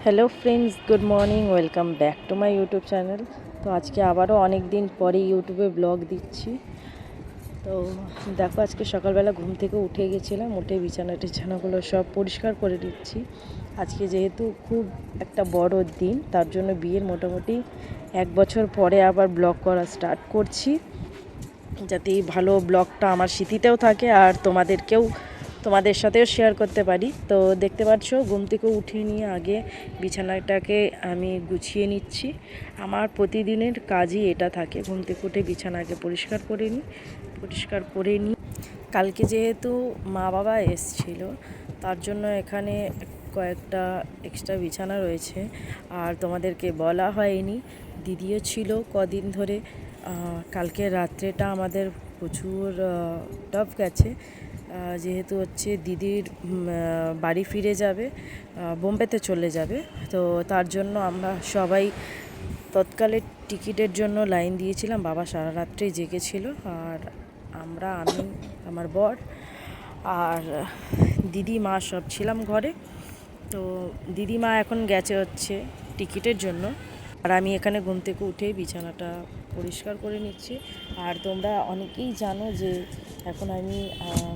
Hello friends, good morning, welcome back to my YouTube channel. তো আজকে আবারও অনেক দিন পরে ইউটিউবে ব্লগ দিচ্ছি। তো দেখো, আজকে সকালবেলা ঘুম থেকে উঠে গেছিলাম, উঠে বিছানাগুলো সব পরিষ্কার করে দিচ্ছি। আজকে যেহেতু খুব একটা বড় দিন, তার জন্য বিয়ের মোটামুটি 1 বছর পরে আবার ব্লগ করা স্টার্ট করছি, যাতে এই ভালো ব্লগটা আমার স্মৃতিতেও থাকে আর তোমাদের সাথেও শেয়ার করতে পারি। তো দেখতে পাচ্ছ, ঘুম থেকে উঠে নিয়ে আগে বিছানাটাকে আমি গুছিয়ে নিচ্ছি। আমার প্রতিদিনের কাজই এটা থাকে, ঘুম থেকে উঠে বিছানাকে পরিষ্কার করে নিই। কালকে যেহেতু মা বাবা এসছিল, তার জন্য এখানে কয়েকটা এক্সট্রা বিছানা রয়েছে, আর তোমাদেরকে বলা হয়নি, দিদিও ছিল কদিন ধরে। কালকে রাত্রেটা আমাদের প্রচুর টাফ গেছে, যেহেতু হচ্ছে দিদির বাড়ি ফিরে যাবে, বোম্বেতে চলে যাবে। তো তার জন্য আমরা সবাই তৎকালে টিকিটের জন্য লাইন দিয়েছিলাম। বাবা সারা রাত্রেই জেগেছিল, আর আমি, আমার বর আর দিদি মা সব ছিলাম ঘরে। তো দিদিমা এখন গেছে হচ্ছে টিকিটের জন্য, আর আমি এখানে ঘুম থেকে উঠে বিছানাটা পরিষ্কার করে নিচ্ছি। আর তোমরা অনেকেই জানো যে এখন আমি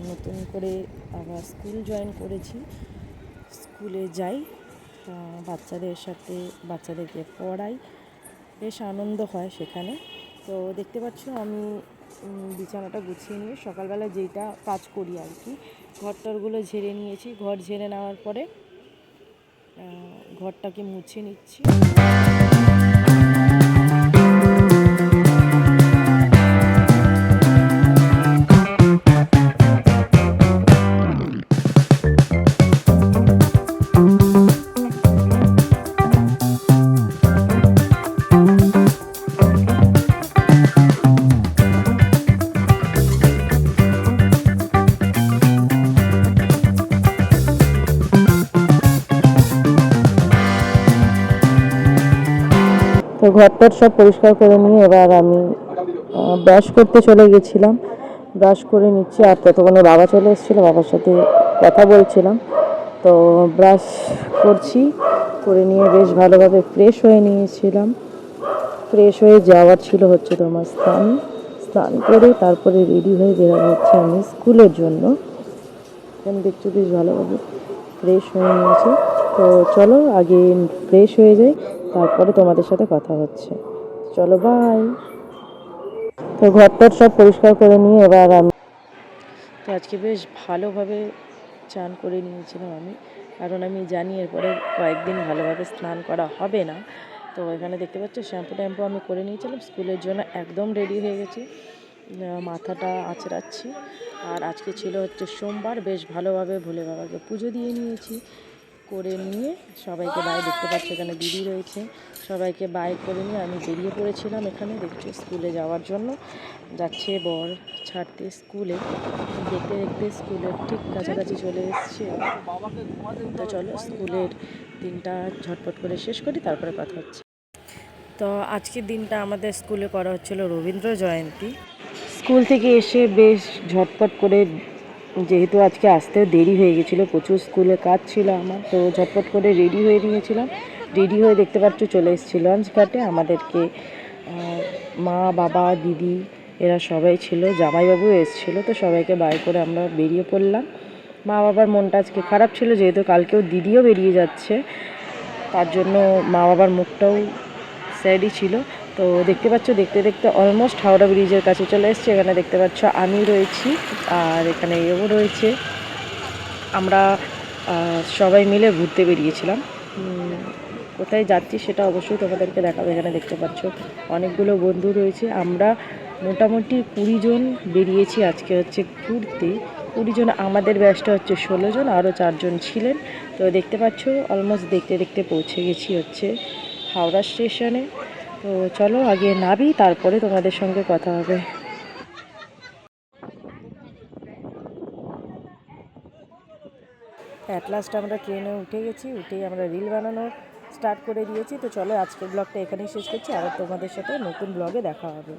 নতুন করে আবার স্কুল জয়েন করেছি। স্কুলে যাই, বাচ্চাদের সাথে বাচ্চাদেরকে পড়াই, বেশ আনন্দ হয় সেখানে। তো দেখতে পাচ্ছ, আমি বিছানাটা গুছিয়ে নিয়ে সকালবেলা যেইটা কাজ করি আর কি, ঘরটরগুলো ঝেড়ে নিয়েছি। ঘর ঝেড়ে নেওয়ার পরে ঘরটাকে মুছে নিচ্ছি। তো ঘরটার সব পরিষ্কার করে নিয়ে এবার আমি ব্রাশ করতে চলে গেছিলাম, ব্রাশ করে নিচ্ছি। আর ততক্ষণে বাবা চলে এসেছিলো, বাবার সাথে কথা বলছিলাম। তো ব্রাশ করে নিয়ে বেশ ভালোভাবে ফ্রেশ হয়ে নিয়েছিলাম। ফ্রেশ হয়ে যাওয়ার ছিল হচ্ছে তোমার স্নান করে তারপরে রেডি হয়ে বেরোনো হচ্ছে আমি স্কুলের জন্য। এখন দেখছো বেশ ভালোভাবে ফ্রেশ হয়ে নিয়েছি। তো চলো আগে ফ্রেশ হয়ে যাই, তারপরে তোমাদের সাথে কথা হচ্ছে। চলো, বাই। তো ঘরটার সব পরিষ্কার করে নিয়ে এবার আমি আজকে বেশ ভালোভাবে চান করে নিয়েছিলাম আমি, কারণ আমি জানি এরপরে কয়েকদিন ভালোভাবে স্নান করা হবে না। তো এখানে দেখতে পাচ্ছ শ্যাম্পু আমি করে নিয়েছিলাম, স্কুলের জন্য একদম রেডি হয়ে গেছি। মাথাটা আঁচড়াচ্ছি। আর আজকে ছিল হচ্ছে সোমবার, বেশ ভালোভাবে ভোলে বাবাকে পুজো দিয়ে নিয়েছি। করে নিয়ে সবাইকে বাই, দেখতে পাচ্ছি এখানে দিদি রয়েছে, সবাইকে বাই করে নিয়ে আমি বেরিয়ে পড়েছিলাম। এখানে দেখছি স্কুলে যাওয়ার জন্য যাচ্ছে বর ছাড়তে স্কুলে। দেখতে দেখতে স্কুলের ঠিক কাছাকাছি চলে এসছে। তো চলো স্কুলের দিনটা ঝটপট করে শেষ করি, তারপরে কথা হচ্ছে। তো আজকের দিনটা আমাদের স্কুলে করা হচ্ছিল রবীন্দ্র জয়ন্তী। স্কুল থেকে এসে বেশ ঝটপট করে, যেহেতু আজকে আসতেও দেরি হয়ে গেছিলো, প্রচুর স্কুলে কাজ ছিল আমার, তো ঝটপট করে রেডি হয়ে নিয়েছিলাম। রেডি হয়ে দেখতে পাচ্ছ চলে এসেছি লঞ্চ ঘাটে। আমাদেরকে মা বাবা দিদি এরা সবাই ছিল, জামাইবাবুও এসেছিলো। তো সবাইকে বাই করে আমরা বেরিয়ে পড়লাম। মা বাবার মনটা আজকে খারাপ ছিল, যেহেতু কালকেও দিদিও বেরিয়ে যাচ্ছে, তার জন্য মা বাবার মুখটাও স্যাডই ছিল। তো দেখতে পাচ্ছ দেখতে দেখতে অলমোস্ট হাওড়া ব্রিজের কাছে চলে এসেছি। এখানে দেখতে পাচ্ছ আমি রয়েছি, আর এখানে এও রয়েছে। আমরা সবাই মিলে ঘুরতে বেরিয়েছিলাম। কোথায় যাচ্ছি সেটা অবশ্যই তোমাদেরকে দেখাবো। এখানে দেখতে পাচ্ছ অনেকগুলো বন্ধু রয়েছে, আমরা মোটামুটি 20 জন বেরিয়েছি আজকে হচ্ছে ঘুরতে। 20 জন, আমাদের ব্যাচটা হচ্ছে 16 জন, আরও 4 জন ছিলেন। তো দেখতে পাচ্ছ অলমোস্ট দেখতে দেখতে পৌঁছে গেছি হচ্ছে হাওড়া স্টেশনে। তো চলো আগে নামি, তারপরে তোমাদের সঙ্গে কথা হবে। অ্যাট লাস্ট আমরা ট্রেনে উঠে গেছি, উঠেই আমরা রিল বানানো স্টার্ট করে দিয়েছি। তো চলো আজকের ব্লগটা এখানেই শেষ করছি, আর তোমাদের সাথে নতুন ব্লগে দেখা হবে।